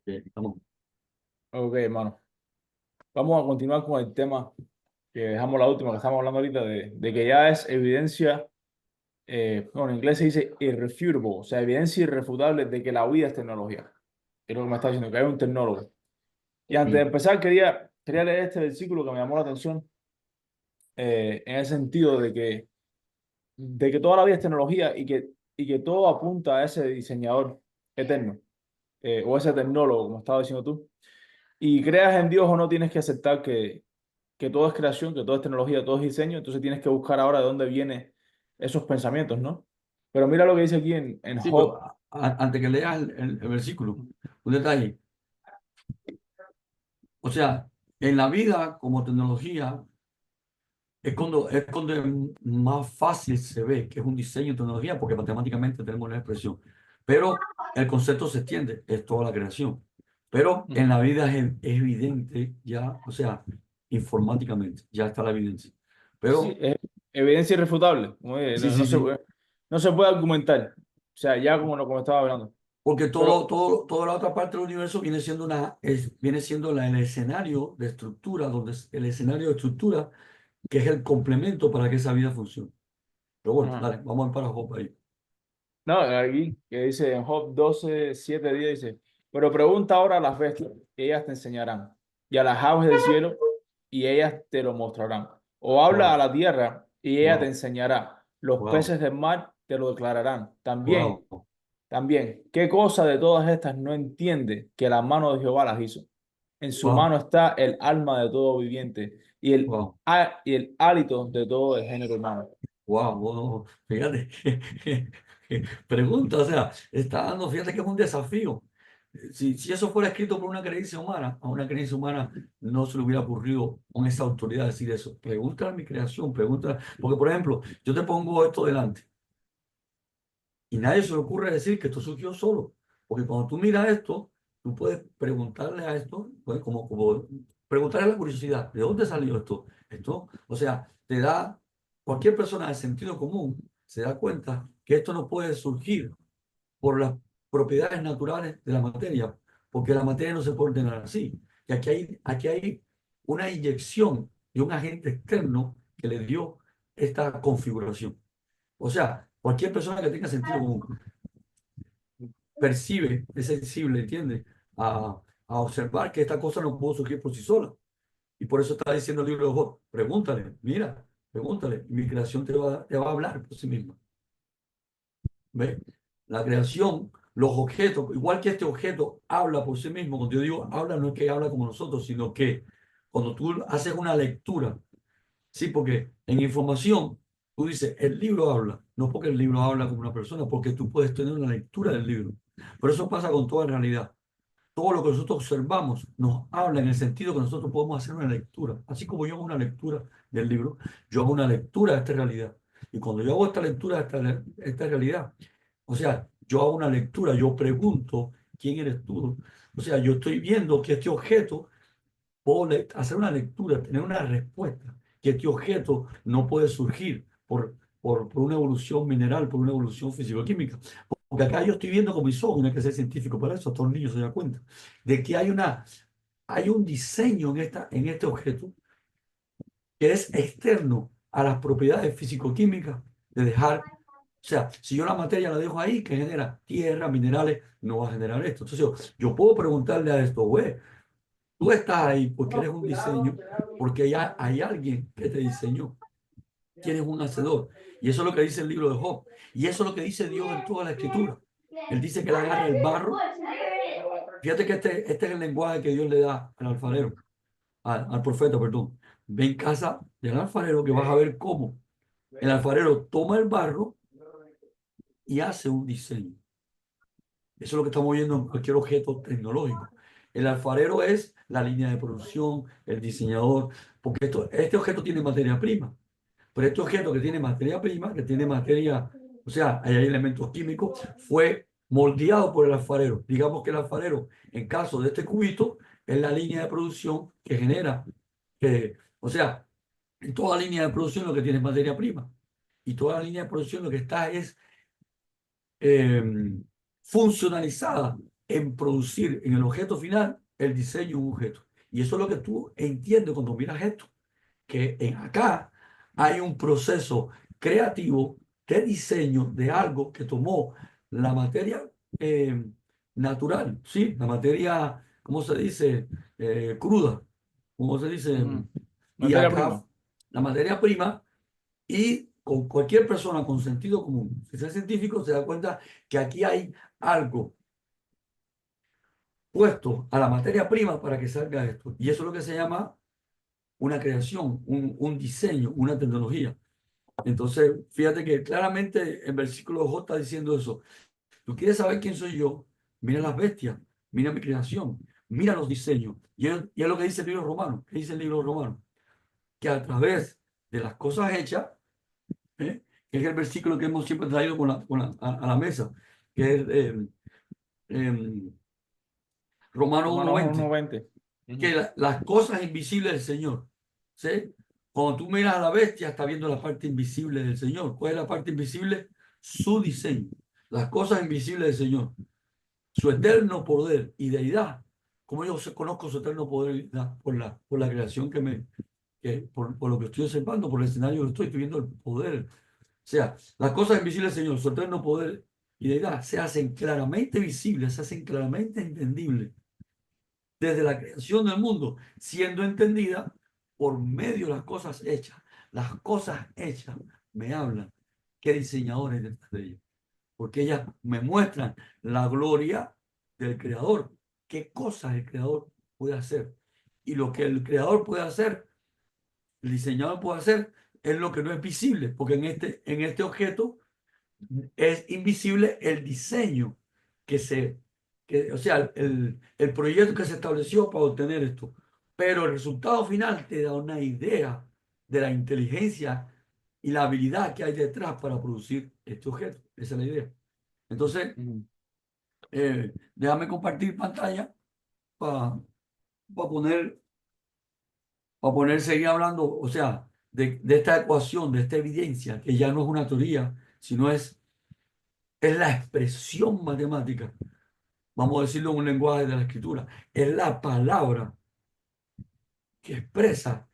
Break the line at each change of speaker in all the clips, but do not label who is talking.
Estamos.
Ok, hermano. Vamos a continuar con el tema que dejamos la última que estamos hablando ahorita de que ya es evidencia, bueno, en inglés se dice irrefutable, o sea, evidencia irrefutable de que la vida es tecnología. Es lo que me está diciendo, que hay un tecnólogo. Y antes de
Sí,
empezar, quería leer este versículo que me llamó la atención, en el sentido de que toda la vida es tecnología y que todo apunta a ese diseñador eterno, o ese tecnólogo, como estaba diciendo tú. Y creas en Dios o no, tienes que aceptar que todo es creación, que todo es tecnología, todo es diseño, entonces tienes que buscar ahora de dónde vienen esos pensamientos, ¿no? Pero mira lo que dice aquí en
sí, pero
Job.
antes que leas el versículo, un detalle. O sea, en la vida como tecnología es cuando más fácil se ve que es un diseño de tecnología, porque matemáticamente tenemos la expresión. Pero el concepto se extiende, es toda la creación. Pero en la vida es evidente ya, o sea, informáticamente, ya está la evidencia.
Sí,
Pero
es evidencia irrefutable.
sí, sí, sí.
No se puede argumentar. O sea, ya como estaba hablando.
Porque
Pero
toda la otra parte del universo viene siendo el escenario de estructura, el escenario de estructura que es el complemento para que esa vida funcione. Pero bueno,
ajá.
dale, vamos a ir para Job ahí.
No, aquí que dice en Job 12:7-10 dice, pero pregunta ahora a las bestias, y ellas te enseñarán, y a las aves del cielo, y ellas te lo mostrarán. O habla a
Wow,
la tierra, y ella te
wow,
enseñará. Los
wow,
peces del mar te lo declararán.
wow,
También, ¿qué cosa de todas estas no entiende que la mano de Jehová las hizo? En su
wow,
mano está el alma de todo viviente
wow,
y el hálito de todo el género humano.
wow. Wow. Fíjate, pregunta, o sea, está dando, fíjate que es un desafío. Si eso fuera escrito por una creencia humana, a una creencia humana no se le hubiera ocurrido con esa autoridad decir eso. Pregunta a mi creación, pregunta, porque por ejemplo, yo te pongo esto delante. Y nadie se le ocurre decir que esto surgió solo. Porque cuando tú miras esto, tú puedes preguntarle a esto, pues como preguntarle a la curiosidad, ¿de dónde salió esto? Esto, o sea, te da, cualquier persona de sentido común se da cuenta que esto no puede surgir por las propiedades naturales de la materia, porque la materia no se puede ordenar así. Y aquí hay una inyección de un agente externo que le dio esta configuración. O sea, cualquier persona que tenga sentido común percibe, es sensible, ¿entiendes? A observar que esta cosa no pudo surgir por sí sola. Y por eso está diciendo el libro de Job, pregúntale, mira, pregúntale, y mi creación te va a hablar por sí misma. ¿Ves? La creación, los objetos, igual que este objeto habla por sí mismo, cuando yo digo habla, no es que habla como nosotros, sino que cuando tú haces una lectura, sí, porque en información, tú dices, el libro habla, no porque el libro habla como una persona, porque tú puedes tener una lectura del libro. Por eso pasa con toda realidad. Todo lo que nosotros observamos nos habla en el sentido que nosotros podemos hacer una lectura. Así como yo hago una lectura del libro, yo hago una lectura de esta realidad. Y cuando yo hago esta lectura de esta realidad, o sea, yo hago una lectura, yo pregunto, ¿quién eres tú? O sea, yo estoy viendo que este objeto, puedo hacer una lectura, tener una respuesta, que este objeto no puede surgir por una evolución mineral, por una evolución físico-química. Porque acá yo estoy viendo con mis ojos, no hay que ser científico para eso, todos los niños se dan cuenta, de que hay un diseño en este objeto que es externo a las propiedades físico-químicas de dejar, o sea, si yo la materia la dejo ahí, que genera tierra, minerales, no va a generar esto. Entonces yo puedo preguntarle a esto, güey, tú estás ahí porque eres un diseño, porque hay alguien que te diseñó, tienes un hacedor. Y eso es lo que dice el libro de Job. Y eso es lo que dice Dios en toda la escritura. Él dice que él agarra el barro. Fíjate que este es el lenguaje que Dios le da al alfarero, al profeta, perdón. Ve en casa del alfarero que vas a ver cómo el alfarero toma el barro y hace un diseño. Eso es lo que estamos viendo en cualquier objeto tecnológico. El alfarero es la línea de producción, el diseñador, porque este objeto tiene materia prima, pero este objeto que tiene materia prima, que tiene materia, o sea, hay elementos químicos, fue moldeado por el alfarero. Digamos que el alfarero, en caso de este cubito, es la línea de producción que genera, o sea, en toda línea de producción lo que tiene es materia prima. Y toda línea de producción lo que está es eh, funcionalizada en producir en el objeto final el diseño de un objeto. Y eso es lo que tú entiendes cuando miras esto, que acá hay un proceso creativo de diseño de algo que tomó la materia eh, natural, ¿sí? La materia, ¿cómo se dice? Cruda, ¿cómo se dice?
Ujú.
Y
Materia prima.
acá la materia prima y con cualquier persona con sentido común, si es científico, se da cuenta que aquí hay algo puesto a la materia prima para que salga esto. Y eso es lo que se llama una creación, un diseño, una tecnología. Entonces, fíjate que claramente el versículo J está diciendo eso. Tú quieres saber quién soy yo, mira las bestias, mira mi creación, mira los diseños. Y es lo que dice el libro romano. ¿Qué dice el libro romano? Que a través de las cosas hechas, que es el versículo que hemos siempre traído a la mesa, que es Romano
Romanos
1:20,
1:20.
que
Ujú.
las cosas invisibles del Señor, ¿sí? Cuando tú miras a la bestia, estás viendo la parte invisible del Señor. ¿Cuál es la parte invisible? Su diseño. Las cosas invisibles del Señor. Su eterno poder y deidad. Como yo conozco su eterno poder y deidad por la creación por lo que estoy observando, por el escenario que estoy viendo el poder. O sea, las cosas invisibles del Señor, su eterno poder y deidad, se hacen claramente visibles, se hacen claramente entendibles desde la creación del mundo, siendo entendida por medio de las cosas hechas. Las cosas hechas me hablan. ¿Qué diseñadores detrás de ellos? Porque ellas me muestran la gloria del Creador. ¿Qué cosas el Creador puede hacer? Y lo que el Creador puede hacer, el diseñador puede hacer, es lo que no es visible, porque en este objeto es invisible el diseño o sea, el proyecto que se estableció para obtener esto. Pero el resultado final te da una idea de la inteligencia y la habilidad que hay detrás para producir este objeto. Esa es la idea. Entonces,
Ujú.
déjame compartir pantalla para poner, seguir hablando, o sea, de esta ecuación, de esta evidencia, que ya no es una teoría, sino es la expresión matemática, vamos a decirlo en un lenguaje de la escritura, es la palabra que expresa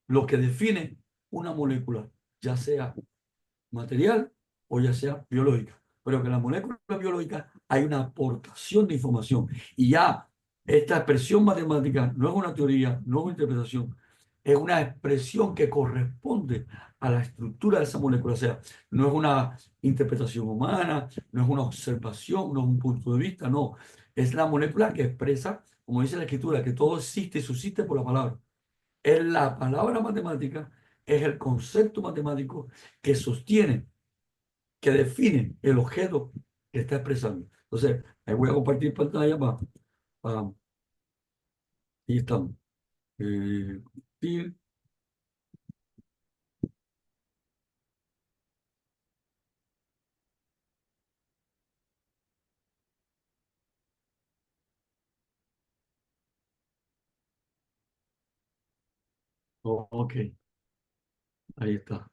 lo que define una molécula, ya sea material o ya sea biológica. Pero que en la molécula biológica hay una aportación de información. Y ya esta expresión matemática no es una teoría, no es una interpretación, es una expresión que corresponde a la estructura de esa molécula. O sea, no es una interpretación humana, no es una observación, no es un punto de vista, no. Es la molécula que expresa, como dice la escritura, que todo existe y subsiste por la palabra. Es la palabra matemática, es el concepto matemático que sostiene, que define el objeto que está expresando. Entonces, ahí voy a compartir pantalla ahí estamos. Sí, ok, ahí está.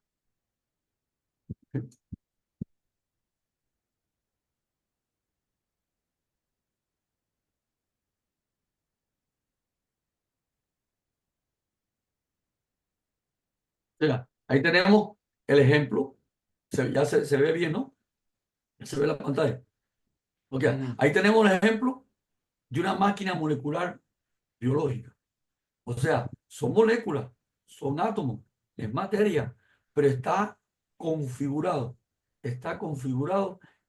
O sea, ahí tenemos el ejemplo. Ya se ve bien, ¿no? Se ve la pantalla. Ok,
Ujú.
ahí tenemos el ejemplo de una máquina molecular biológica. O sea, son moléculas, son átomos, es materia, pero está configurado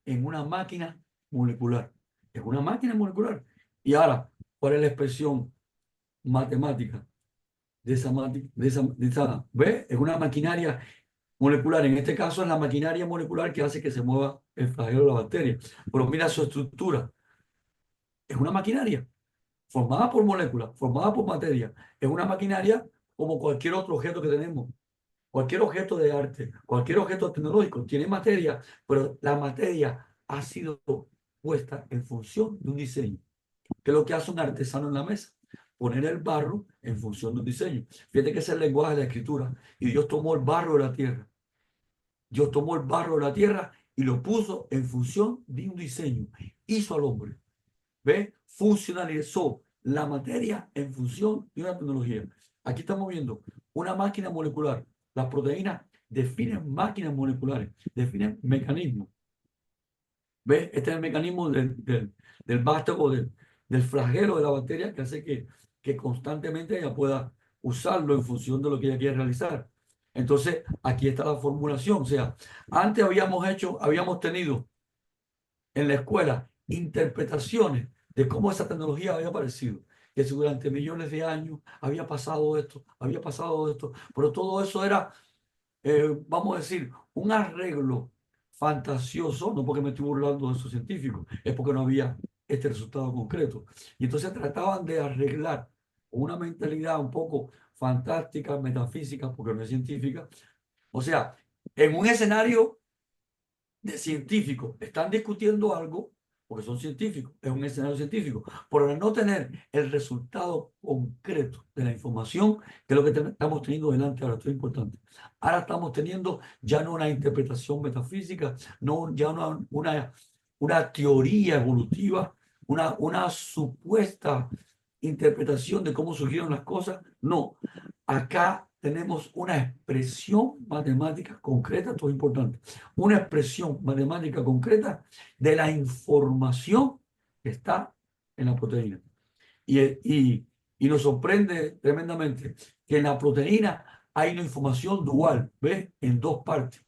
en una máquina molecular. Es una máquina molecular. Y ahora, ¿cuál es la expresión matemática de esa? ¿Ve? Es una maquinaria molecular. En este caso es la maquinaria molecular que hace que se mueva el flagelo de la bacteria. Pero mira su estructura. Es una maquinaria formada por moléculas, formada por materia. Es una maquinaria como cualquier otro objeto que tenemos. Cualquier objeto de arte, cualquier objeto tecnológico tiene materia, pero la materia ha sido puesta en función de un diseño. ¿Qué es lo que hace un artesano en la mesa? Poner el barro en función de un diseño. Fíjate que es el lenguaje de la escritura. Y Dios tomó el barro de la tierra. Dios tomó el barro de la tierra y lo puso en función de un diseño. Hizo al hombre. ¿Ve? Funcionalizó la materia en función de una tecnología. Aquí estamos viendo una máquina molecular. Las proteínas definen máquinas moleculares, definen mecanismos. ¿Ve? Este es el mecanismo del vástago, del flagelo de la bacteria que hace que constantemente ella pueda usarlo en función de lo que ella quiere realizar. Entonces, aquí está la formulación. O sea, antes habíamos tenido en la escuela interpretaciones de cómo esa tecnología había aparecido, que si durante millones de años había pasado esto, pero todo eso era, vamos a decir, un arreglo fantasioso, no porque me estoy burlando de esos científicos, es porque no había este resultado concreto. Y entonces trataban de arreglar con una mentalidad un poco fantástica, metafísica, porque no es científica. O sea, en un escenario de científicos están discutiendo algo, porque son científicos, es un escenario científico, pero al no tener el resultado concreto de la información, que es lo que estamos teniendo delante ahora, esto es importante. Ahora estamos teniendo ya no una interpretación metafísica, no ya una teoría evolutiva, una supuesta interpretación de cómo surgieron las cosas, no. Acá tenemos una expresión matemática concreta, esto es importante, una expresión matemática concreta de la información que está en la proteína. Y nos sorprende tremendamente que en la proteína hay una información dual, ¿ves? En dos partes.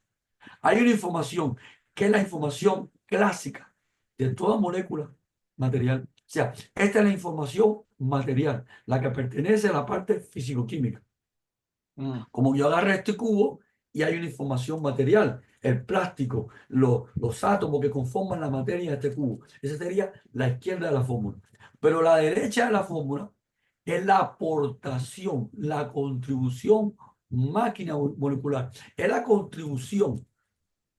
Hay una información que es la información clásica de toda molécula material. O sea, esta es la información material, la que pertenece a la parte fisicoquímica. Como yo agarré este cubo y hay una información material, el plástico, los átomos que conforman la materia de este cubo. Esa sería la izquierda de la fórmula. Pero la derecha de la fórmula es la aportación, la contribución máquina molecular. Es la contribución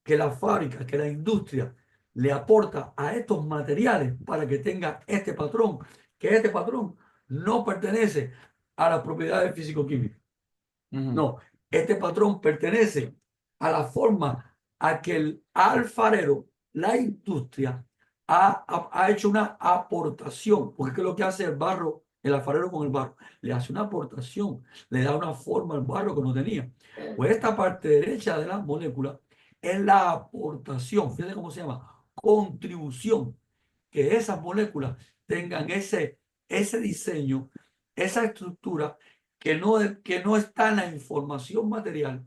que la fábrica, que la industria le aporta a estos materiales para que tenga este patrón, que este patrón no pertenece a las propiedades físico-químicas. No, este patrón pertenece a la forma a que el alfarero, la industria, ha hecho una aportación, porque es lo que hace el barro, el alfarero con el barro, le hace una aportación, le da una forma al barro que no tenía. Pues esta parte derecha de la molécula es la aportación, fíjense cómo se llama, contribución, que esas moléculas tengan ese diseño, esa estructura que no está en la información material,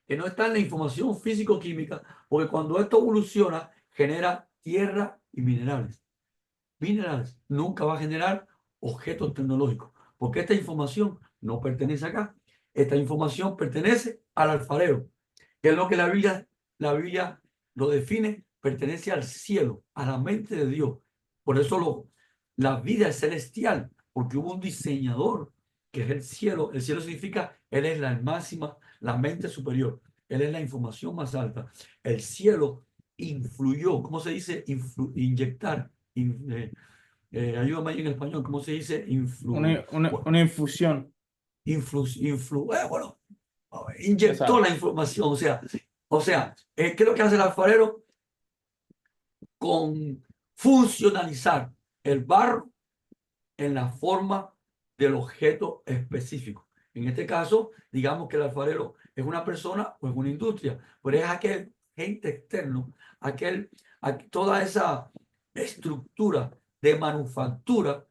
que no está en la información físico-química, porque cuando esto evoluciona, genera tierra y minerales. Minerales nunca va a generar objetos tecnológicos, porque esta información no pertenece acá. Esta información pertenece al alfarero, que es lo que la Biblia lo define, pertenece al cielo, a la mente de Dios. Por eso la vida es celestial, porque hubo un diseñador que es el cielo. El cielo significa, Él es la máxima, la mente superior. Él es la información más alta. El cielo influyó, ¿cómo se dice? Inyectar. Ayúdame ahí en español, ¿cómo se dice?
Una infusión.
Bueno, inyectó
Exacto.
la información. ¿Qué es lo que hace el alfarero? Con funcionalizar el barro en la forma del objeto específico. En este caso, digamos que el alfarero es una persona o es una industria, pero es aquel gente externo, toda esa estructura de manufactura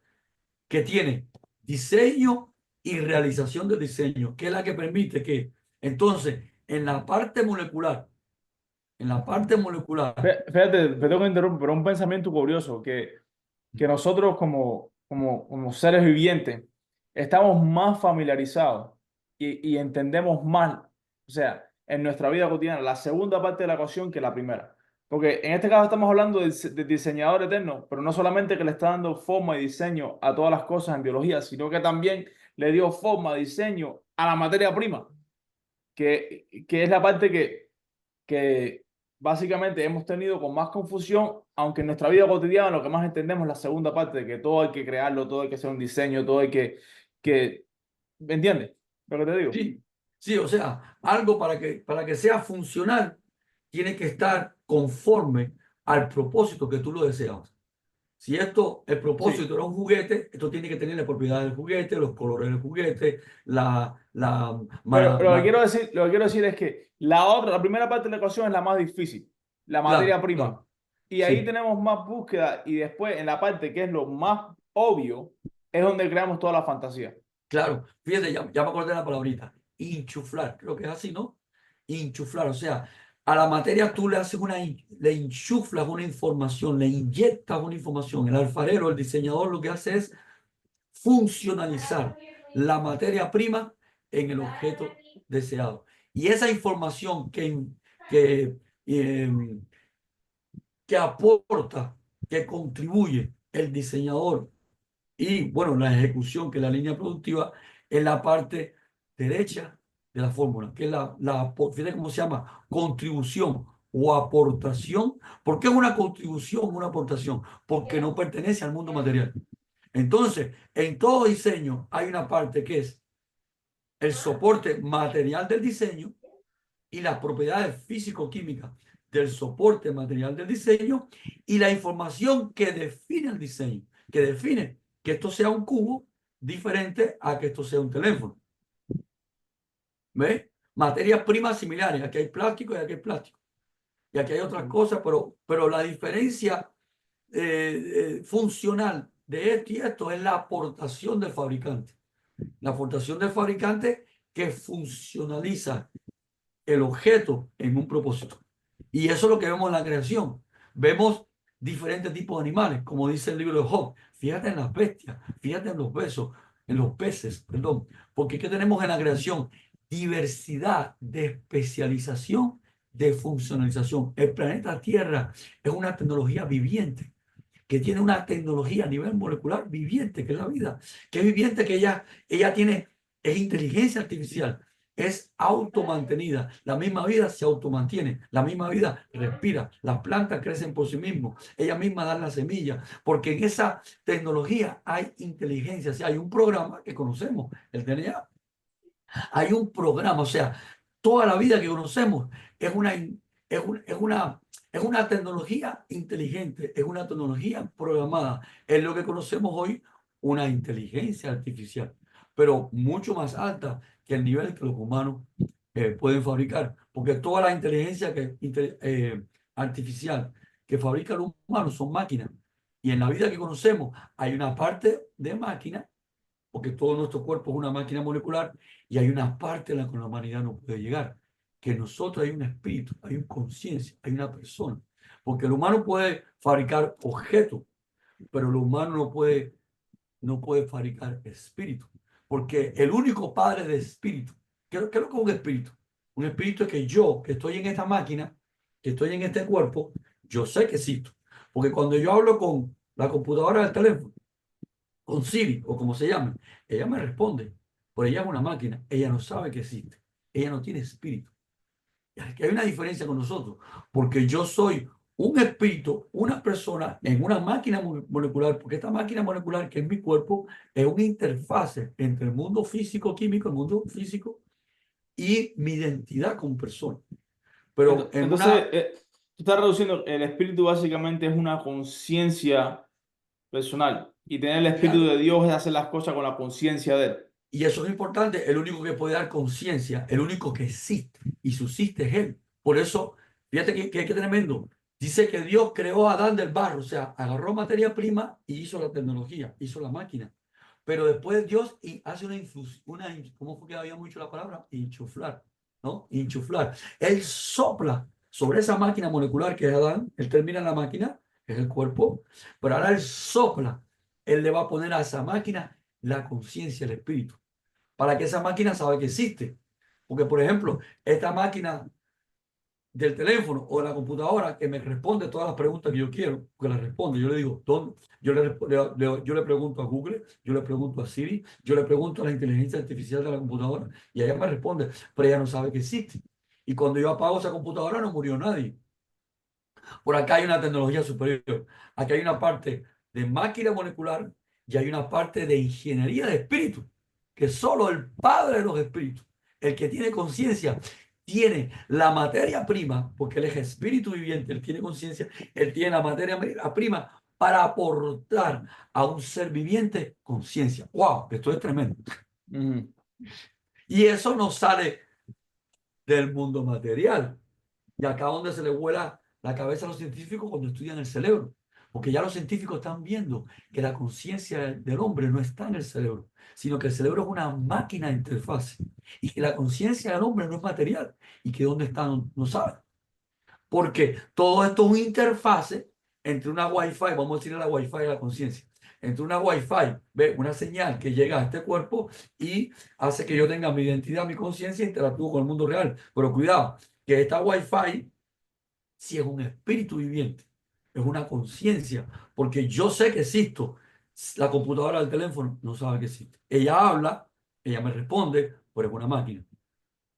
que tiene diseño y realización del diseño, que es la que permite que entonces en la parte molecular,
Fíjate, te tengo que interrumpir, pero un pensamiento curioso, que nosotros como seres vivientes estamos más familiarizados y entendemos más, o sea, en nuestra vida cotidiana, la segunda parte de la ecuación que la primera. Porque en este caso estamos hablando del diseñador eterno, pero no solamente que le está dando forma y diseño a todas las cosas en biología, sino que también le dio forma, diseño a la materia prima, que es la parte que básicamente hemos tenido con más confusión, aunque en nuestra vida cotidiana lo que más entendemos es la segunda parte, de que todo hay que crearlo, todo hay que hacer un diseño, todo hay que ¿me entiendes lo que te digo?
sí, sí, o sea, algo para que sea funcional tiene que estar conforme al propósito que tú lo deseas. Si esto, el
Sí.
propósito era un juguete, esto tiene que tener la propiedad del juguete, los colores del juguete, la
Pero lo que quiero decir es que la primera parte de la ecuación es la más difícil, la materia
claro,
prima.
claro,
Y ahí
sí,
tenemos más búsqueda y después en la parte que es lo más obvio, es donde creamos toda la fantasía.
claro. Fíjate, ya me acordé de la palabrita. Inchuflar, creo que es así, ¿no? Inchuflar, o sea, a la materia tú le haces le enchuflas una información, le inyectas una información. El alfarero, el diseñador, lo que hace es funcionalizar la materia prima en el objeto deseado. Y esa información que, em, que aporta, que contribuye el diseñador y, bueno, la ejecución, que es la línea productiva, en la parte derecha de la fórmula, que es fíjate cómo se llama, contribución o aportación. ¿Por qué es una contribución, una aportación? Porque no pertenece al mundo material. Entonces, en todo diseño hay una parte que es el soporte material del diseño y las propiedades físico-químicas del soporte material del diseño y la información que define el diseño, que define que esto sea un cubo diferente a que esto sea un teléfono. ¿Ves? Materias primas similares. Aquí hay plástico y aquí hay plástico. Y aquí hay otras cosas, pero la diferencia funcional de esto y esto es la aportación del fabricante. La aportación del fabricante que funcionaliza el objeto en un propósito. Y eso es lo que vemos en la creación. Vemos diferentes tipos de animales, como dice el libro de Job. Fíjate en las bestias, fíjate en los besos, en los peces, perdón. Porque ¿qué tenemos en la creación? Diversidad de especialización, de funcionalización. El planeta Tierra es una tecnología viviente que tiene una tecnología a nivel molecular viviente, que es la vida, que es viviente, que ella tiene, es inteligencia artificial, es automantenida, la misma vida se automantiene, la misma vida respira, las plantas crecen por sí mismas, ellas mismas dan la semilla, porque en esa tecnología hay inteligencia, o sea, hay un programa que conocemos, el DNA, hay un programa, o sea, toda la vida que conocemos es es una tecnología inteligente, es una tecnología programada. Es lo que conocemos hoy, una inteligencia artificial, pero mucho más alta que el nivel que los humanos pueden fabricar, porque toda la inteligencia artificial que fabrica el humano son máquinas. Y en la vida que conocemos hay una parte de máquina porque todo nuestro cuerpo es una máquina molecular y hay una parte en la que la humanidad no puede llegar, que nosotros hay un espíritu, hay una conciencia, hay una persona, porque el humano puede fabricar objetos, pero el humano no puede fabricar espíritu, porque el único padre de espíritu, ¿qué es lo que es un espíritu? Un espíritu es que yo, que estoy en esta máquina, que estoy en este cuerpo, yo sé que existo, porque cuando yo hablo con la computadora del teléfono, con Siri o como se llame, ella me responde, pero ella es una máquina, ella no sabe que existe, ella no tiene espíritu. Y aquí hay una diferencia con nosotros, porque yo soy un espíritu, una persona en una máquina molecular, porque esta máquina molecular que es mi cuerpo es una interfase entre el mundo físico-químico, el mundo físico y mi identidad como persona. Pero en
Entonces,
una,
tú estás reduciendo, el espíritu básicamente es una conciencia personal y tener el espíritu
claro,
de Dios es hacer las cosas con la conciencia de Él.
y eso es importante, el único que puede dar conciencia, el único que existe, y subsiste es Él. Por eso, fíjate que tremendo. Dice que Dios creó a Adán del barro, o sea, agarró materia prima y hizo la tecnología, hizo la máquina. Pero después Dios hace una infusión, ¿cómo fue que había mucho la palabra? Inchuflar, ¿no? Inchuflar. Él sopla sobre esa máquina molecular que es Adán, él termina en la máquina, que es el cuerpo, pero ahora él sopla, él le va a poner a esa máquina la conciencia, el espíritu para que esa máquina sabe que existe. Porque, por ejemplo, esta máquina del teléfono o de la computadora que me responde todas las preguntas que yo quiero, que las responde, yo le digo, ¿dónde? Yo le pregunto a Google, yo le pregunto a Siri, yo le pregunto a la inteligencia artificial de la computadora y ella me responde, pero ella no sabe que existe. Y cuando yo apago esa computadora no murió nadie. Por acá hay una tecnología superior. Aquí hay una parte de máquina molecular y hay una parte de ingeniería de espíritu, que solo el Padre de los espíritus, el que tiene conciencia, tiene la materia prima, porque él es espíritu viviente, él tiene conciencia, él tiene la materia prima para aportar a un ser viviente conciencia. ¡Wow! Esto es tremendo.
Ujú.
Y eso no sale del mundo material. Y acá donde se le vuela la cabeza a los científicos cuando estudian el cerebro. Porque ya los científicos están viendo que la conciencia del hombre no está en el cerebro, sino que el cerebro es una máquina de interfaz. Y que la conciencia del hombre no es material. Y que dónde está no saben. Porque todo esto es una interfase entre una Wi-Fi, vamos a decir la Wi-Fi de la conciencia, entre una Wi-Fi, ve, una señal que llega a este cuerpo y hace que yo tenga mi identidad, mi conciencia e interactúo con el mundo real. Pero cuidado, que esta Wi-Fi sí es un espíritu viviente, es una conciencia, porque yo sé que existo. La computadora del teléfono no sabe que existe. Ella habla, ella me responde, pero es una máquina.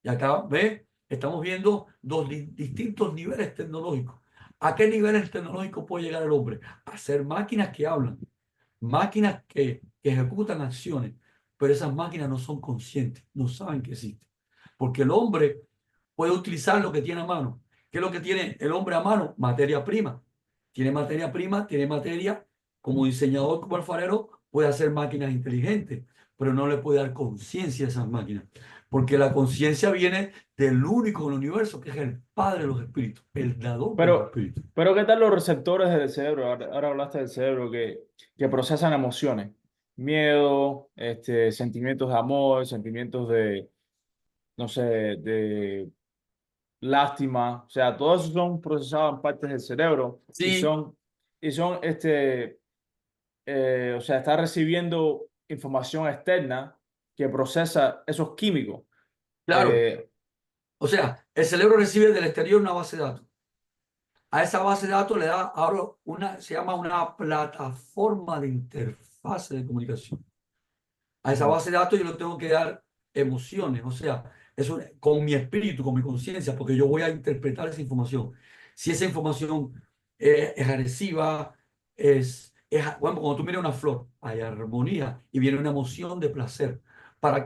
Y acá, ve, estamos viendo dos distintos niveles tecnológicos. ¿A qué niveles tecnológicos puede llegar el hombre? A ser máquinas que hablan, máquinas que ejecutan acciones, pero esas máquinas no son conscientes, no saben que existen. Porque el hombre puede utilizar lo que tiene a mano. ¿Qué es lo que tiene el hombre a mano? Materia prima. Tiene materia prima, tiene materia. Como diseñador, como alfarero, puede hacer máquinas inteligentes, pero no le puede dar conciencia a esas máquinas. Porque la conciencia viene del único en el universo, que es el Padre de los Espíritus, el dador de los
Pero,
Espíritus.
pero ¿qué tal los receptores del cerebro? Ahora hablaste del cerebro que procesan emociones, miedo, sentimientos de amor, sentimientos de, no sé, de lástima, o sea, todos esos son procesados en partes del cerebro
Sí,
y son, o sea, está recibiendo información externa que procesa esos químicos.
claro.
Eh,
O sea, el cerebro recibe del exterior una base de datos. A esa base de datos le da ahora se llama una plataforma de interfase de comunicación. A esa
Ujú.
base de datos yo le tengo que dar emociones, o sea, con mi espíritu, con mi conciencia, porque yo voy a interpretar esa información. Si esa información es agresiva, bueno, cuando tú miras una flor, hay armonía y viene una emoción de placer.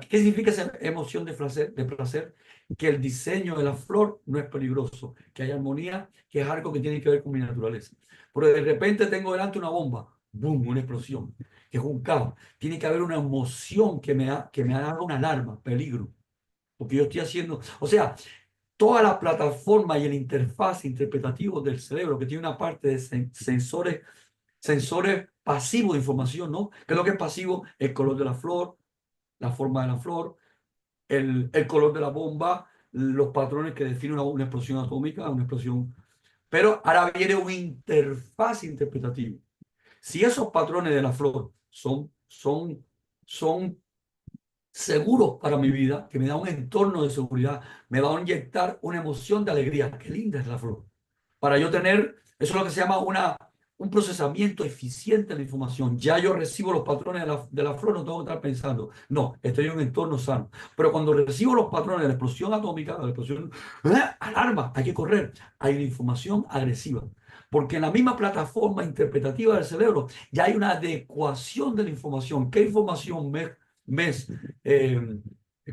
¿Qué significa esa emoción de placer? De placer? Que el diseño de la flor no es peligroso, que hay armonía, que es algo que tiene que ver con mi naturaleza. Pero de repente tengo delante una bomba, ¡boom!, una explosión, que es un caos. Tiene que haber una emoción que me haga una alarma, peligro, porque yo estoy haciendo, o sea, toda la plataforma y el interfaz interpretativo del cerebro, que tiene una parte de sensores pasivos de información, ¿no? ¿Qué es lo que es pasivo? El color de la flor, la forma de la flor, el color de la bomba, los patrones que definen una explosión atómica, una explosión. Pero ahora viene una interfaz interpretativa. Si esos patrones de la flor son seguros para mi vida, que me da un entorno de seguridad, me va a inyectar una emoción de alegría. Qué linda es la flor. Para yo tener, eso es lo que se llama un procesamiento eficiente de la información. Ya yo recibo los patrones de la flor, no tengo que estar pensando. No, estoy en un entorno sano. Pero cuando recibo los patrones de la explosión atómica, de la explosión, alarma, hay que correr. Hay una información agresiva. Porque en la misma plataforma interpretativa del cerebro ya hay una adecuación de la información. ¿Qué información me es, eh,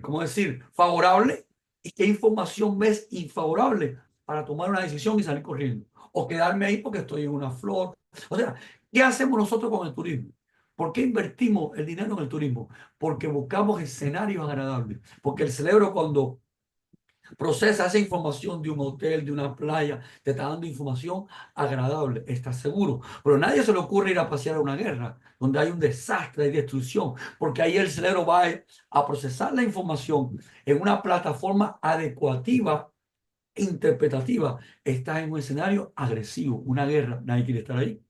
¿cómo decir?, favorable y qué información me es infavorable para tomar una decisión y salir corriendo? O quedarme ahí porque estoy en una flor. O sea, ¿qué hacemos nosotros con el turismo? ¿Por qué invertimos el dinero en el turismo? Porque buscamos escenarios agradables. Porque el cerebro cuando procesa esa información de un hotel, de una playa, te está dando información agradable, estás seguro. Pero a nadie se le ocurre ir a pasear a una guerra donde hay un desastre y destrucción, porque ahí el cerebro va a procesar la información en una plataforma adecuativa, interpretativa. Estás en un escenario agresivo, una guerra, nadie quiere estar ahí.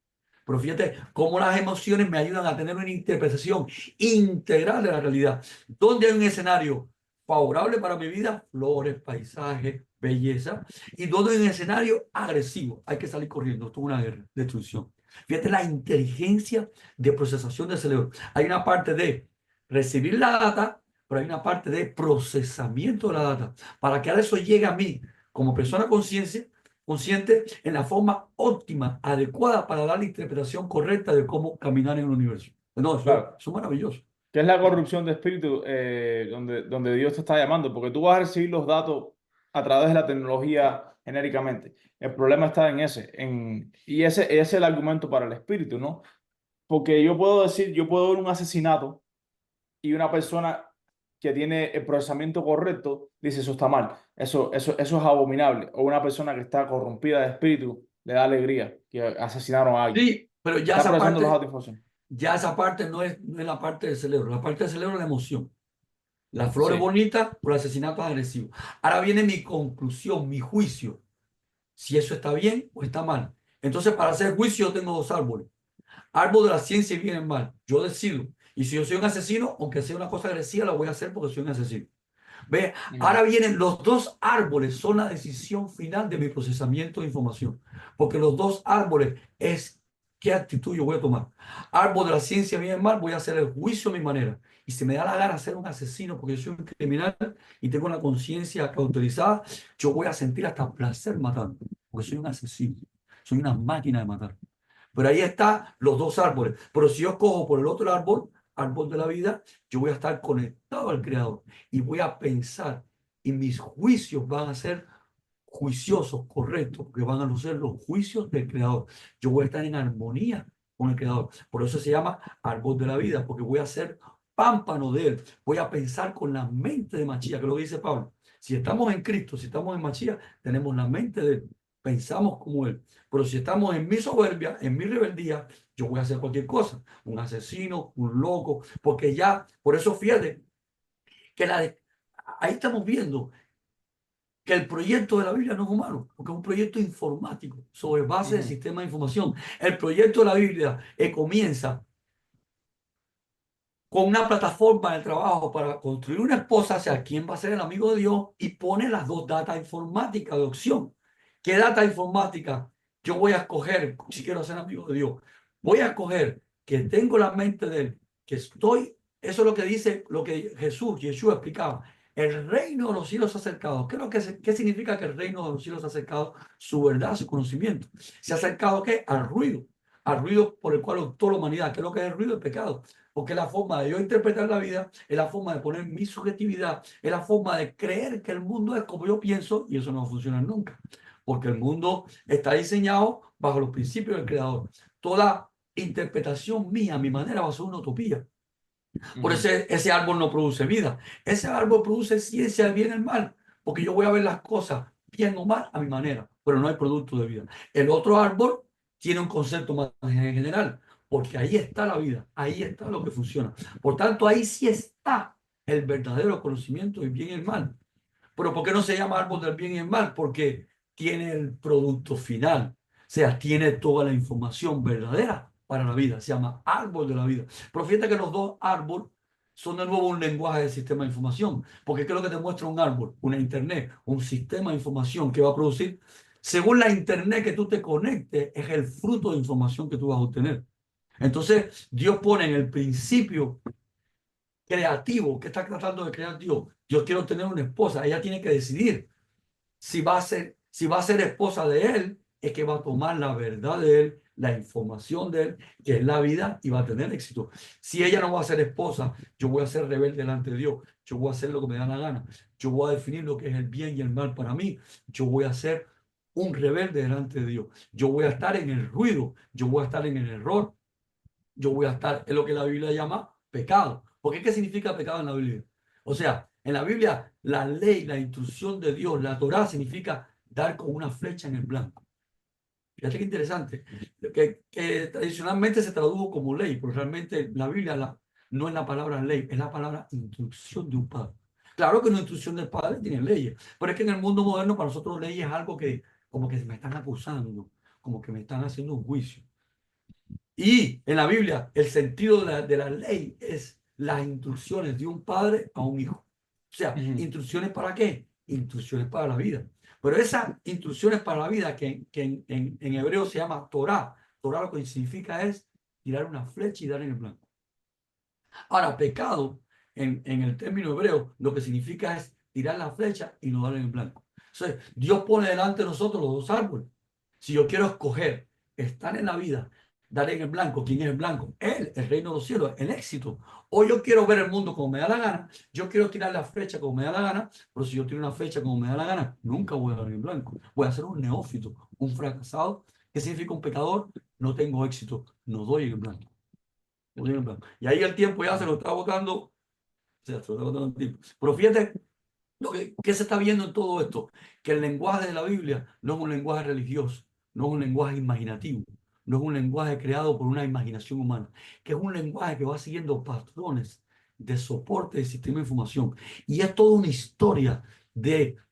Pero fíjate cómo las emociones me ayudan a tener una interpretación integral de la realidad. ¿Dónde hay un escenario favorable para mi vida? Flores, paisajes, belleza. ¿Y dónde hay un escenario agresivo? Hay que salir corriendo. Esto es una guerra, destrucción. Fíjate la inteligencia de procesación del cerebro. Hay una parte de recibir la data, pero hay una parte de procesamiento de la data. Para que ahora eso llegue a mí como persona consciente en la forma óptima, adecuada para dar la interpretación correcta de cómo caminar en el universo. No,
claro.
eso es maravilloso.
¿Qué es la corrupción de espíritu donde Dios te está llamando? Porque tú vas a recibir los datos a través de la tecnología genéricamente. El problema está en y ese es el argumento para el espíritu, ¿no? Porque yo puedo decir, yo puedo ver un asesinato y una persona que tiene el procesamiento correcto dice eso está mal, eso es abominable. O una persona que está corrompida de espíritu le da alegría que asesinaron a alguien.
Sí, pero
Está procesando los datos de información.
ya esa parte no es la parte del cerebro. La parte del cerebro es la emoción. La flor es
Sí.
bonita, pero el asesinato es agresivo. Ahora viene mi conclusión, mi juicio, si eso está bien o está mal. Entonces, para hacer juicio, yo tengo dos árboles. Árbol de la ciencia y bien y mal. Yo decido. Y si yo soy un asesino, aunque sea una cosa agresiva, la voy a hacer porque soy un asesino. Ve,
Ujú.
ahora vienen los dos árboles, son la decisión final de mi procesamiento de información. Porque los dos árboles es qué actitud yo voy a tomar. Árbol de la ciencia, bien y mal, voy a hacer el juicio a mi manera. Y si me da la gana ser un asesino porque yo soy un criminal y tengo una conciencia cauterizada, yo voy a sentir hasta placer matando. Porque soy un asesino. Soy una máquina de matar. Pero ahí están los dos árboles. Pero si yo cojo por el otro árbol, árbol de la vida, yo voy a estar conectado al Creador y voy a pensar y mis juicios van a ser juiciosos, correctos, porque van a ser los juicios del Creador. Yo voy a estar en armonía con el Creador. Por eso se llama árbol de la vida, porque voy a ser pámpano de Él. Voy a pensar con la mente de Machía, que es lo que dice Pablo. Si estamos en Cristo, si estamos en Machía, tenemos la mente de Él. Pensamos como Él. Pero si estamos en mi soberbia, en mi rebeldía, yo voy a hacer cualquier cosa. Un asesino, un loco, porque ya, por eso fíjate que ahí estamos viendo que el proyecto de la Biblia no es humano, porque es un proyecto informático sobre base de
Ujú.
sistema de información. El proyecto de la Biblia comienza con una plataforma de trabajo para construir una esposa, o sea, quién va a ser el amigo de Dios, y pone las dos datas informáticas de opción. ¿Qué data informática yo voy a escoger si quiero ser amigo de Dios? Voy a escoger que tengo la mente de Él, que estoy, eso es lo que dice, lo que Yeshua explicaba. El reino de los cielos se ha acercado. ¿Qué significa que el reino de los cielos se ha acercado? Su verdad, su conocimiento. ¿Se ha acercado qué? Al ruido. Al ruido por el cual optó la humanidad. ¿Qué es lo que es el ruido? El pecado. Porque es la forma de yo interpretar la vida, es la forma de poner mi subjetividad, es la forma de creer que el mundo es como yo pienso y eso no va a funcionar nunca. Porque el mundo está diseñado bajo los principios del Creador. Toda interpretación mía, mi manera, va a ser una utopía. Por eso
Ujú.
ese árbol no produce vida. Ese árbol produce ciencia del bien y el mal. Porque yo voy a ver las cosas bien o mal a mi manera, pero no hay producto de vida. El otro árbol tiene un concepto más general, porque ahí está la vida, ahí está lo que funciona. Por tanto, ahí sí está el verdadero conocimiento del bien y el mal. Pero ¿por qué no se llama árbol del bien y el mal? Porque tiene el producto final. O sea, tiene toda la información verdadera para la vida. Se llama árbol de la vida. Pero fíjate que los dos árboles son de nuevo un lenguaje de sistema de información. Porque ¿qué es lo que te muestra un árbol? Una internet, un sistema de información que va a producir. Según la internet que tú te conectes, es el fruto de información que tú vas a obtener. Entonces, Dios pone en el principio creativo que está tratando de crear Dios. Yo quiero tener una esposa. Ella tiene que decidir si va a ser esposa de él, es que va a tomar la verdad de él, la información de él, que es la vida, y va a tener éxito. Si ella no va a ser esposa, yo voy a ser rebelde delante de Dios. Yo voy a hacer lo que me da la gana. Yo voy a definir lo que es el bien y el mal para mí. Yo voy a ser un rebelde delante de Dios. Yo voy a estar en el ruido. Yo voy a estar en el error. Yo voy a estar en lo que la Biblia llama pecado. ¿Por qué? ¿Qué significa pecado en la Biblia? O sea, en la Biblia, la ley, la instrucción de Dios, la Torá significa dar con una flecha en el blanco. Fíjate qué interesante. Que tradicionalmente se tradujo como ley, pero realmente la Biblia no es la palabra ley, es la palabra instrucción de un padre. Claro que una instrucción del padre tiene leyes, pero es que en el mundo moderno para nosotros ley es algo que como que me están acusando, como que me están haciendo un juicio. Y en la Biblia, el sentido de la ley es las instrucciones de un padre a un hijo. O sea,
Ujú.
¿instrucciones para qué? Instrucciones para la vida. Pero esas instrucciones para la vida, que en hebreo se llama Torah, Torah lo que significa es tirar una flecha y dar en el blanco. Ahora, pecado, en el término hebreo, lo que significa es tirar la flecha y no dar en el blanco. Entonces, Dios pone delante de nosotros los dos árboles. Si yo quiero escoger estar en la vida, daré en el blanco. ¿Quién es el blanco? Él, el reino de los cielos, el éxito. O yo quiero ver el mundo como me da la gana, yo quiero tirar la flecha como me da la gana, pero si yo tiro una flecha como me da la gana, nunca voy a dar en el blanco. Voy a ser un neófito, un fracasado. ¿Qué significa un pecador? No tengo éxito, no doy en el blanco. No doy en el blanco. Y ahí el tiempo ya se lo está botando, o sea, se lo está botando el tiempo. Pero fíjate ¿qué se está viendo en todo esto? Que el lenguaje de la Biblia no es un lenguaje religioso, no es un lenguaje imaginativo, no es un lenguaje creado por una imaginación humana, que es un lenguaje que va siguiendo patrones de soporte del sistema de información. Y es toda una historia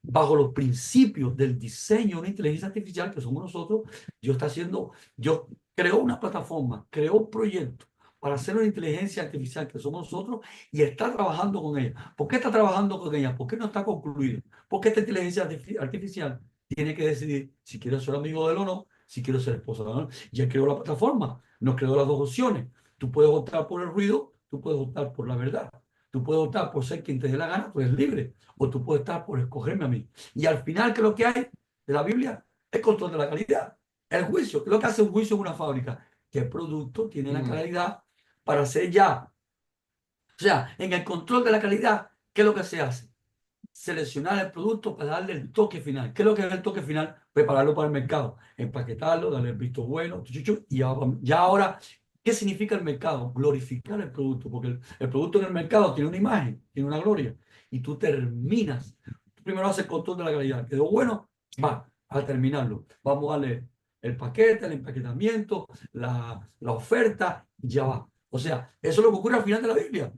bajo los principios del diseño de una inteligencia artificial que somos nosotros. Dios creó una plataforma, creó un proyecto para hacer una inteligencia artificial que somos nosotros y está trabajando con ella. ¿Por qué está trabajando con ella? ¿Por qué no está concluida? Porque esta inteligencia artificial tiene que decidir si quiere ser amigo de él o no, si quiere ser esposa de él o no. Ya creó la plataforma, nos creó las dos opciones. Tú puedes optar por el ruido, tú puedes optar por la verdad. Tú puedes optar por ser quien te dé la gana, tú eres libre. O tú puedes optar por escogerme a mí. Y al final, ¿qué es lo que hay de la Biblia? El control de la calidad. El juicio. ¿Qué es lo que hace un juicio en una fábrica? Que el producto tiene la calidad para ser ya. O sea, en el control de la calidad, ¿qué es lo que se hace? Seleccionar el producto para darle el toque final. ¿Qué es lo que es el toque final? Prepararlo para el mercado, empaquetarlo, darle el visto bueno, y ya ahora, ¿qué significa el mercado? Glorificar el producto, porque el producto en el mercado tiene una imagen, tiene una gloria, y tú terminas. Tú primero haces el control de la calidad. ¿Quedó bueno? Va, a terminarlo. Vamos a darle el paquete, el empaquetamiento, la oferta, y ya va. O sea, eso es lo que ocurre al final de la Biblia.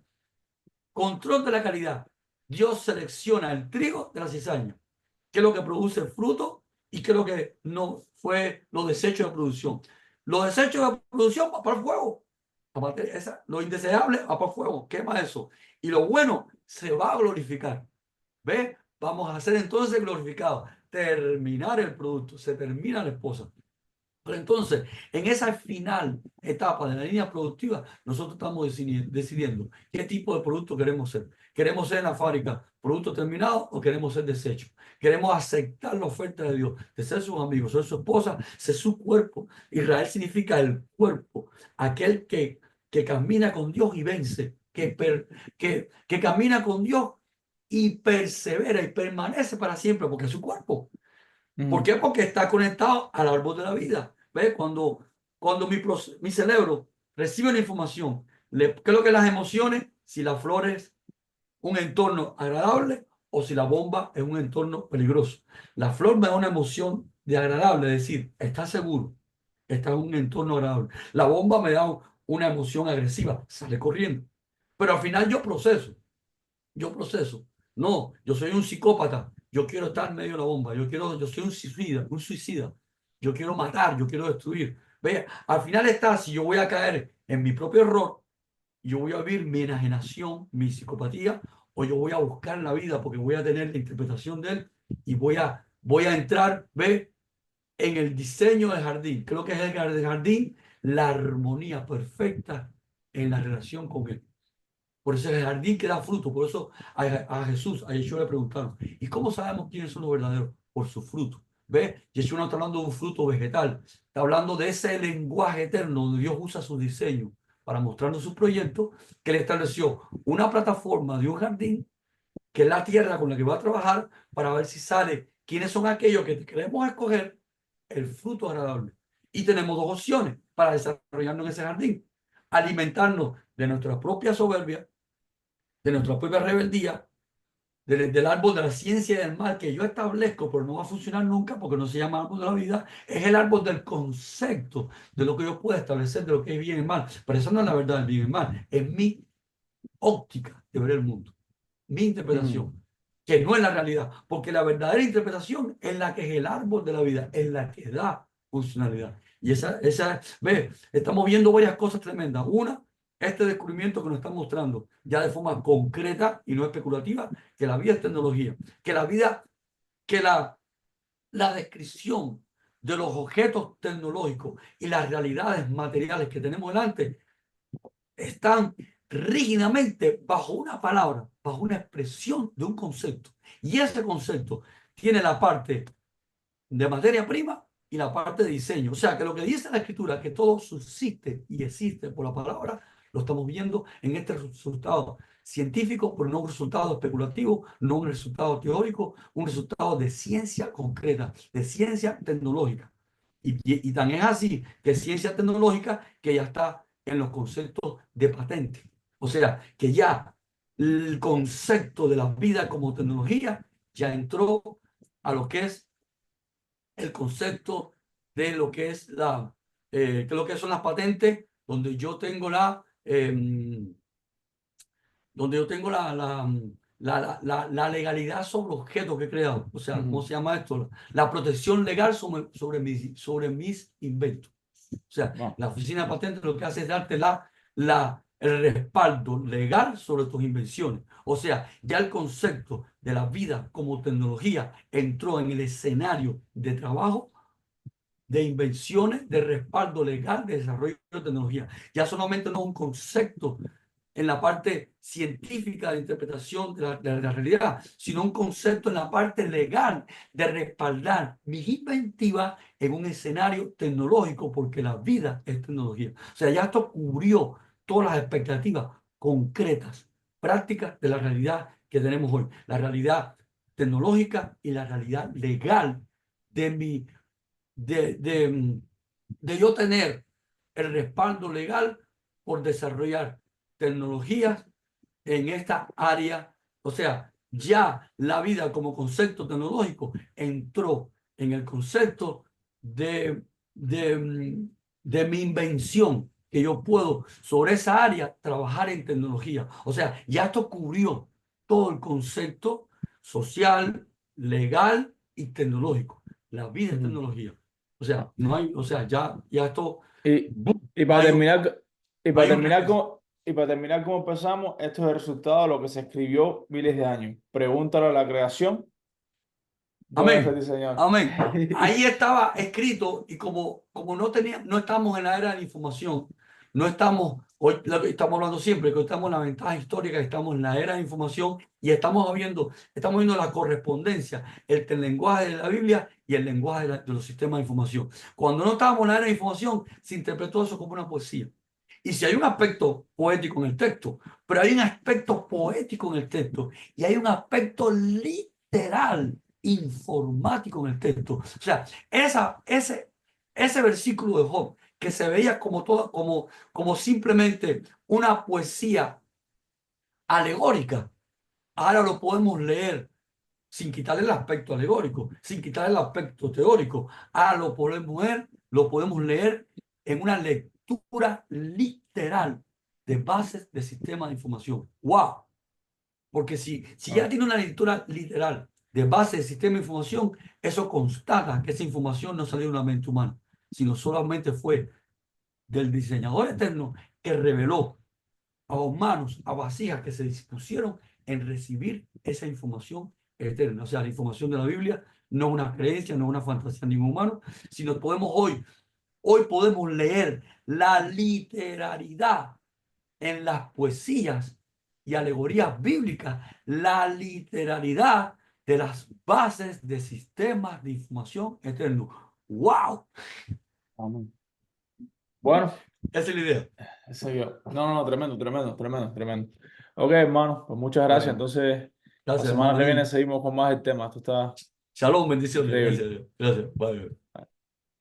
Control de la calidad. Dios selecciona el trigo de la cizaña, qué es lo que produce el fruto y qué es lo que no fue los desechos de producción. Los desechos de producción va para el fuego. Lo indeseable va para el fuego, quema eso. Y lo bueno se va a glorificar. ¿Ve? Vamos a hacer entonces glorificado. Terminar el producto, se termina la esposa. Pero entonces, en esa final etapa de la línea productiva, nosotros estamos decidiendo qué tipo de producto queremos ser. ¿Queremos ser en la fábrica producto terminado o queremos ser desecho? Queremos aceptar la oferta de Dios, de ser sus amigos, ser su esposa, ser su cuerpo. Israel significa el cuerpo, aquel que camina con Dios y vence, que camina con Dios y persevera y permanece para siempre, porque es su cuerpo. ¿Por qué? Porque está conectado al árbol de la vida. ¿Ves? Cuando mi cerebro recibe la información, ¿qué es lo que las emociones? Si la flor es un entorno agradable o si la bomba es un entorno peligroso. La flor me da una emoción de agradable, es decir, está seguro, está en un entorno agradable. La bomba me da una emoción agresiva, sale corriendo. Pero al final yo proceso. No, yo soy un psicópata. Yo quiero estar en medio de la bomba. Yo soy un suicida. Yo quiero matar, yo quiero destruir. Ve, al final está, si yo voy a caer en mi propio error, yo voy a vivir mi enajenación, mi psicopatía, o yo voy a buscar la vida porque voy a tener la interpretación de él y voy a entrar, ve, en el diseño del jardín. Creo que es el jardín, la armonía perfecta en la relación con él. Por eso es el jardín que da fruto. Por eso a Jesús, a Yeshua le preguntaron, ¿y cómo sabemos quiénes son los verdaderos? Por su fruto. ¿Ve? Yeshua no está hablando de un fruto vegetal. Está hablando de ese lenguaje eterno donde Dios usa su diseño para mostrarnos su proyecto, que le estableció una plataforma de un jardín, que es la tierra con la que va a trabajar, para ver si sale quiénes son aquellos que queremos escoger el fruto agradable. Y tenemos dos opciones para desarrollarnos en ese jardín. Alimentarnos de nuestra propia soberbia, de nuestra propia rebeldía, del árbol de la ciencia y del mal que yo establezco, pero no va a funcionar nunca porque no se llama árbol de la vida, es el árbol del concepto de lo que yo puedo establecer de lo que es bien y mal. Pero eso no es la verdad del bien y mal, es mi óptica de ver el mundo, mi interpretación, que no es la realidad, porque la verdadera interpretación es la que es el árbol de la vida, es la que da funcionalidad. Y ve, estamos viendo varias cosas tremendas. Una, este descubrimiento que nos están mostrando ya de forma concreta y no especulativa, que la vida es tecnología, que la descripción de los objetos tecnológicos y las realidades materiales que tenemos delante están rígidamente bajo una palabra, bajo una expresión de un concepto. Y ese concepto tiene la parte de materia prima y la parte de diseño. O sea, que lo que dice la Escritura, que todo subsiste y existe por la palabra, lo estamos viendo en este resultado científico, pero no un resultado especulativo, no un resultado teórico, un resultado de ciencia concreta, de ciencia tecnológica. Y tan es así que ciencia tecnológica que ya está en los conceptos de patente. O sea, que ya el concepto de la vida como tecnología ya entró a lo que es el concepto de lo que es que lo que son las patentes, donde yo tengo donde yo tengo la legalidad sobre objetos que he creado. O sea, ¿cómo
Ujú.
se llama esto? La protección legal sobre mis inventos. O sea,
Wow.
la oficina de patentes lo que hace es darte el respaldo legal sobre tus invenciones. O sea, ya el concepto de la vida como tecnología entró en el escenario de trabajo de invenciones, de respaldo legal, de desarrollo de tecnología. Ya solamente no es un concepto en la parte científica de interpretación de la realidad, sino un concepto en la parte legal de respaldar mis inventivas en un escenario tecnológico, porque la vida es tecnología. O sea, ya esto cubrió todas las expectativas concretas, prácticas de la realidad que tenemos hoy, la realidad tecnológica y la realidad legal de mi de, de, de yo tener el respaldo legal por desarrollar tecnologías en esta área. O sea, ya la vida como concepto tecnológico entró en el concepto de, de mi invención, que yo puedo sobre esa área trabajar en tecnología. O sea, ya esto cubrió todo el concepto social, legal y tecnológico. La vida es
Ujú.
tecnología. O sea, no hay, o sea, ya esto,
Y,
¡bum!
y
No
para
hay un,
terminar, y
no
para
hay un
terminar
regreso.
como, y para terminar como empezamos, esto es el resultado de lo que se escribió miles de años. Pregúntale a la creación, ¿dónde está el
Amén.
diseñador?
Amén. Ahí estaba escrito y como no estamos en la era de la información, no estamos, hoy lo que estamos hablando siempre, que hoy estamos en la ventaja histórica, estamos en la era de información y estamos viendo la correspondencia entre el lenguaje de la Biblia y el lenguaje de los sistemas de información. Cuando no estábamos en la era de información, se interpretó eso como una poesía. Y si hay un aspecto poético en el texto, pero hay un aspecto poético en el texto y hay un aspecto literal informático en el texto. O sea, ese versículo de Job que se veía como simplemente una poesía alegórica, ahora lo podemos leer sin quitarle el aspecto alegórico, sin quitarle el aspecto teórico. Ahora lo podemos leer en una lectura literal de bases de sistemas de información. ¡Wow! Porque si ya
Ah,
tiene una lectura literal de base del sistema de información, eso constata que esa información no salió de una mente humana, sino solamente fue del diseñador eterno que reveló a humanos, a vasijas que se dispusieron en recibir esa información eterna. O sea, la información de la Biblia no es una creencia, no es una fantasía de ningún humano, sino hoy podemos leer la literalidad en las poesías y alegorías bíblicas, la literalidad de las bases de sistemas de información eterno. ¡Wow!
amén. Bueno,
Esa es la idea.
eso yo. No, no, no, tremendo, tremendo, tremendo, tremendo. Ok, hermano, pues muchas gracias.
Bueno,
Entonces, la
gracias,
semana
hermano
que viene
Dani.
seguimos con más el tema. Esto está
Shalom, bendiciones. Gracias a
increíble.
Dios. Gracias. Bye.